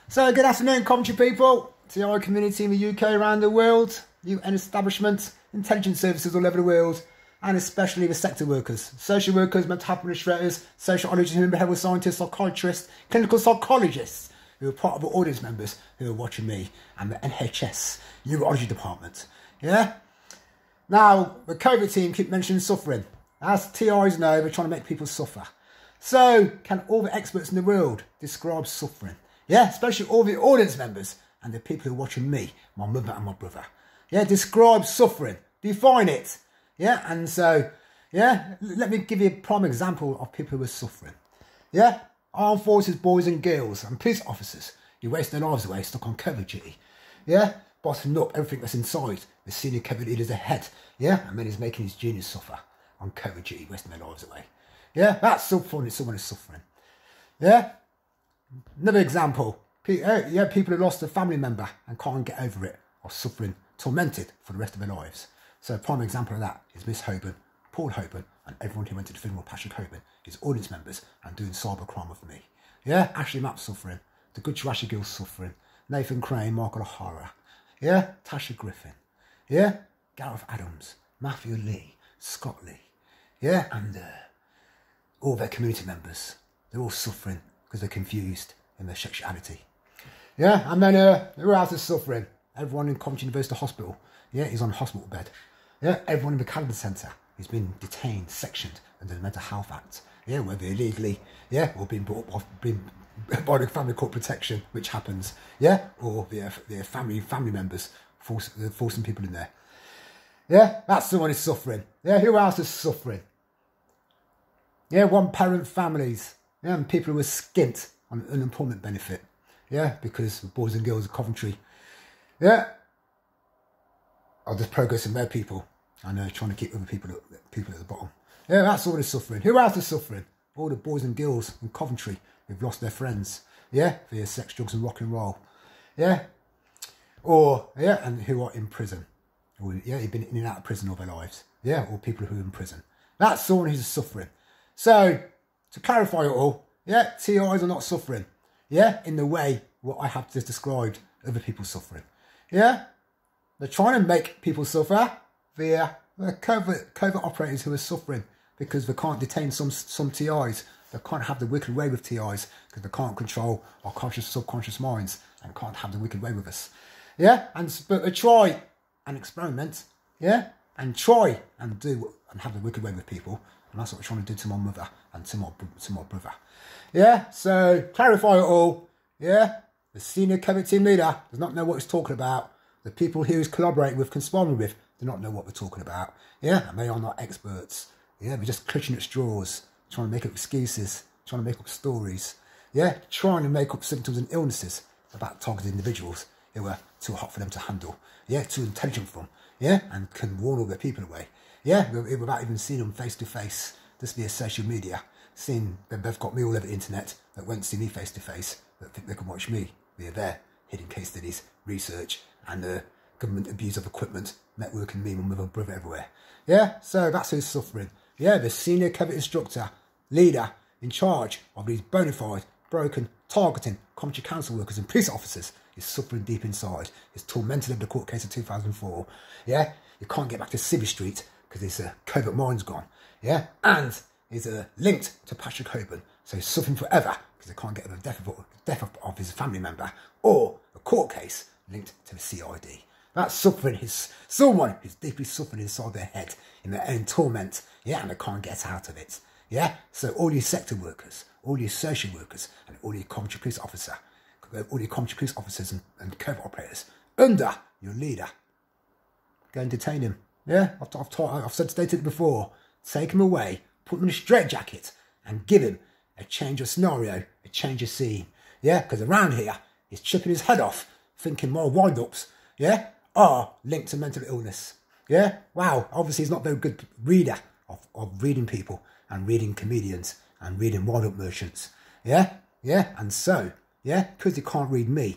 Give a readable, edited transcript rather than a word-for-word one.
So good afternoon, Coventry people, TI community in the UK, around the world, UN establishments, intelligence services all over the world, and especially the sector workers, social workers, mental health administrators, sociologists, human behavioural scientists, psychiatrists, clinical psychologists, who are part of the audience members who are watching me, and the NHS neurology department. Yeah? Now, the Covert team keep mentioning suffering. As TIs know, they're trying to make people suffer. So, can all the experts in the world describe suffering? Yeah, especially all the audience members and the people who are watching me, my mother and my brother. Yeah, describe suffering. Define it. Yeah, and so, yeah, let me give you a prime example of people who are suffering. Yeah, armed forces boys and girls and police officers who waste their lives away stuck on covert duty. Yeah, bottling up everything that's inside. The senior covert leader's ahead. Yeah, and then he's making his juniors suffer on covert duty, wasting their lives away. Yeah, that's suffering if someone is suffering. Yeah. Another example, people who lost a family member and can't get over it, or suffering, tormented for the rest of their lives. So a prime example of that is Miss Hoban, Paul Hoban, and everyone who went to the funeral of Patrick Hoban, his audience members, and doing cybercrime with me. Yeah, Ashley Mapp suffering, the good Ashley Gill suffering, Nathan Crane, Michael O'Hara, yeah, Tasha Griffin, yeah, Gareth Adams, Matthew Lee, Scott Lee, yeah, and all their community members, they're all suffering because they're confused in their sexuality. Yeah, and then who else is suffering? Everyone in Coventry University Hospital. Yeah, he's on a hospital bed. Yeah, everyone in the Calendar Centre is being detained, sectioned under the Mental Health Act. Yeah, whether illegally, yeah, or being brought off, being by the family court protection, which happens. Yeah, or their family members forcing people in there. Yeah, that's someone who's suffering. Yeah, who else is suffering? Yeah, one-parent families. Yeah, and people who are skint on unemployment benefit. Yeah, because the boys and girls of Coventry, yeah, are just progressing their people and trying to keep other people at the bottom. Yeah, that's all they're suffering. Who else is suffering? All the boys and girls in Coventry who've lost their friends. Yeah, via sex, drugs and rock and roll. Yeah, or, yeah, and who are in prison. Or, yeah, they've been in and out of prison all their lives. Yeah, or people who are in prison. That's someone who's suffering. So, to clarify it all, yeah, TIs are not suffering. Yeah, in the way what I have just described other people suffering. Yeah, they're trying to make people suffer via the covert operators who are suffering because they can't detain some TIs. They can't have the wicked way with TIs because they can't control our conscious, subconscious minds and can't have the wicked way with us. Yeah, but they try and experiment. Yeah, and try and do and have the wicked way with people. And that's what we're trying to do to my mother and to my brother. Yeah, so clarify it all. Yeah, the senior Covert team leader does not know what he's talking about. The people he was collaborating with, conspiring with, do not know what we're talking about. Yeah, and they are not experts. Yeah, they're just clutching at straws, trying to make up excuses, trying to make up stories. Yeah, trying to make up symptoms and illnesses about targeted individuals who are too hot for them to handle. Yeah, too intelligent for them. Yeah, and can warn all their people away. Yeah, without even seeing them face to face, just via social media, seeing that they've got me all over the internet that won't see me face to face, that think they can watch me via their hidden case studies, research, and government abuse of equipment, networking me, my mother and brother everywhere. Yeah, so that's who's suffering. Yeah, the senior Covert instructor, leader, in charge of these bona fide, broken, targeting Coventry council workers and police officers is suffering deep inside. He's tormented of the court case of 2004. Yeah, you can't get back to Civvy Street because his covert mind's gone. Yeah, and he's linked to Patrick Hoban, so he's suffering forever because they can't get the death of his family member or a court case linked to the CID. That's suffering. Someone who's deeply suffering inside their head in their own torment. Yeah, and they can't get out of it. Yeah, so all you sector workers, all you social workers, and all your Coventry police officers and covert operators under your leader, go and detain him. Yeah, I've stated it before. Take him away, put him in a straitjacket, and give him a change of scenario, a change of scene. Yeah, because around here, he's chipping his head off, thinking more wind-ups, yeah, are linked to mental illness. Yeah, wow, obviously he's not a very good reader of reading people and reading comedians and reading wind-up merchants. Yeah, and so, yeah, because he can't read me,